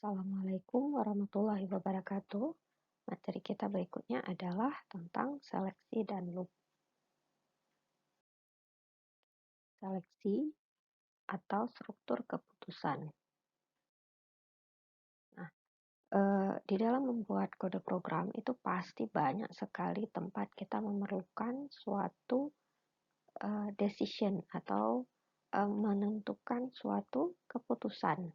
Assalamualaikum warahmatullahi wabarakatuh. Materi kita berikutnya adalah tentang seleksi dan loop. Seleksi atau struktur keputusan. Nah, di dalam membuat kode program itu pasti banyak sekali tempat kita memerlukan suatu decision atau menentukan suatu keputusan.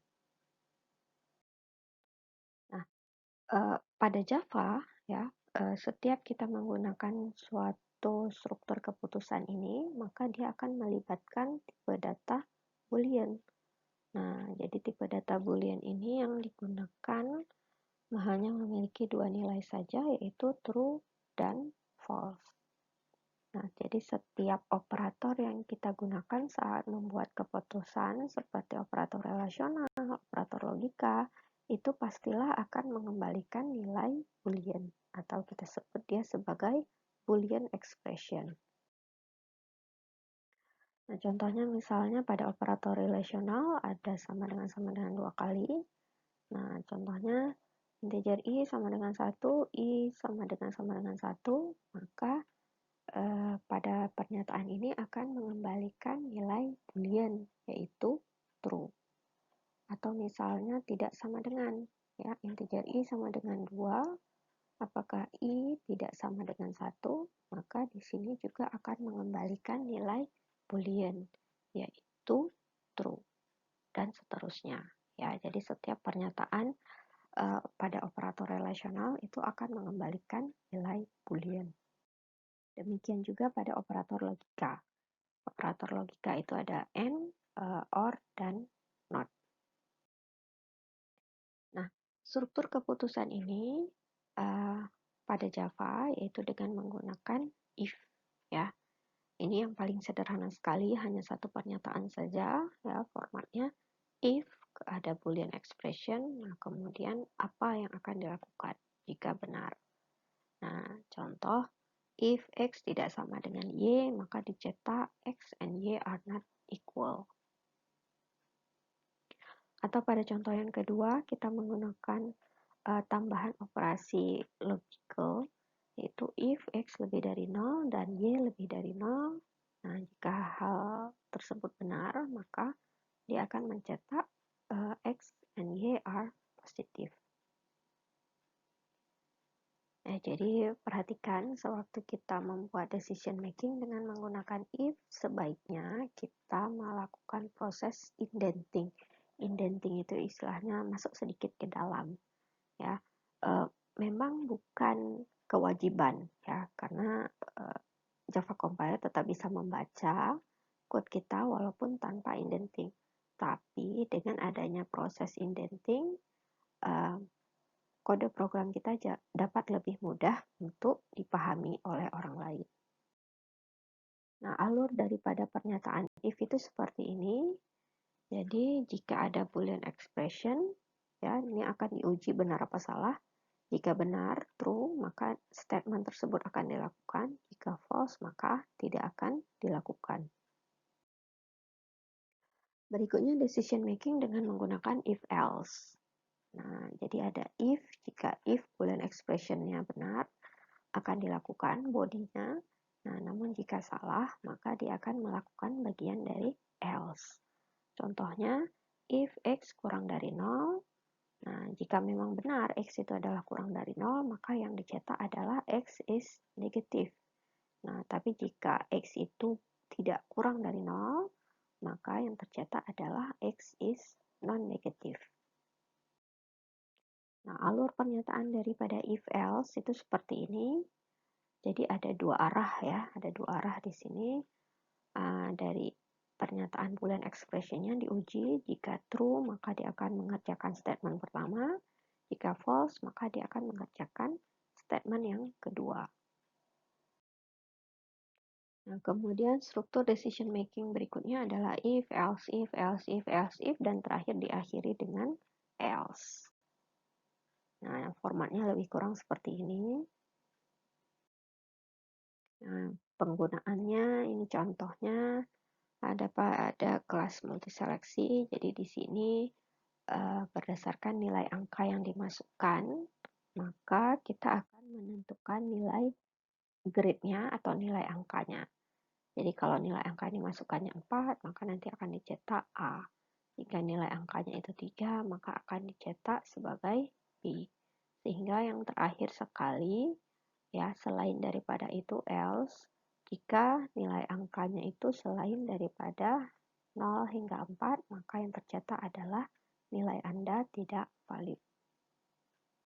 Nah, pada Java ya, setiap kita menggunakan suatu struktur keputusan ini, maka dia akan melibatkan tipe data boolean. Nah, jadi tipe data boolean ini yang digunakan hanya memiliki dua nilai saja, yaitu true dan false. Nah, jadi setiap operator yang kita gunakan saat membuat keputusan seperti operator relasional, operator logika, itu pastilah akan mengembalikan nilai boolean atau kita sebut dia sebagai boolean expression. Nah, contohnya misalnya pada operator relasional ada sama dengan 2 kali. Nah, contohnya integer i sama dengan 1, i sama dengan 1, maka pada pernyataan ini akan mengembalikan nilai boolean yaitu true. Atau misalnya tidak sama dengan, ya, integer i sama dengan 2, apakah i tidak sama dengan 1, maka di sini juga akan mengembalikan nilai boolean yaitu true dan seterusnya. Ya, jadi setiap pernyataan pada operator relasional itu akan mengembalikan nilai boolean. Demikian juga pada operator logika. Operator logika itu ada AND, OR, dan NOT. Nah, struktur keputusan ini pada Java yaitu dengan menggunakan if, ya. Ini yang paling sederhana sekali, hanya satu pernyataan saja, ya, formatnya if ada boolean expression, nah kemudian apa yang akan dilakukan jika benar. Nah, contoh if x tidak sama dengan y, maka dicetak x and y are not equal. Atau pada contoh yang kedua, kita menggunakan tambahan operasi logical, yaitu if x lebih dari 0 dan y lebih dari 0. Nah, jika hal tersebut benar, maka dia akan mencetak x and y are positive. Jadi perhatikan sewaktu kita membuat decision making dengan menggunakan if, sebaiknya kita melakukan proses indenting. Indenting itu istilahnya masuk sedikit ke dalam, ya. Memang bukan kewajiban, ya, karena Java compiler tetap bisa membaca code kita walaupun tanpa indenting. Tapi dengan adanya proses indenting, kode program kita dapat lebih mudah untuk dipahami oleh orang lain. Nah, alur daripada pernyataan if itu seperti ini. Jadi, jika ada boolean expression, ya, ini akan diuji benar apa salah. Jika benar, true, maka statement tersebut akan dilakukan. Jika false, maka tidak akan dilakukan. Berikutnya decision making dengan menggunakan if else. Nah, jadi ada if, jika if boolean expression-nya benar, akan dilakukan bodinya. Nah, namun jika salah, maka dia akan melakukan bagian dari else. Contohnya, if x kurang dari 0, nah, jika memang benar x itu adalah kurang dari 0, maka yang dicetak adalah x is negative. Nah, tapi jika x itu tidak kurang dari 0, maka yang tercetak adalah x is non-negative. Nah, alur pernyataan daripada if else itu seperti ini. Jadi ada dua arah, ya, ada dua arah di sini. Dari pernyataan boolean expression-nya diuji. Jika true, maka dia akan mengerjakan statement pertama. Jika false, maka dia akan mengerjakan statement yang kedua. Nah, kemudian struktur decision making berikutnya adalah if, else, if, else, if, else, if, dan terakhir diakhiri dengan else. Nah, formatnya lebih kurang seperti ini. Nah, penggunaannya ini contohnya ada kelas multiseleksi. Jadi di sini berdasarkan nilai angka yang dimasukkan, maka kita akan menentukan nilai grade-nya atau nilai angkanya. Jadi kalau nilai angka dimasukkannya 4, maka nanti akan dicetak A. Jika nilai angkanya itu 3, maka akan dicetak sebagai B. Sehingga yang terakhir sekali, ya selain daripada itu else, jika nilai angkanya itu selain daripada 0 hingga 4, maka yang tercetak adalah nilai Anda tidak valid.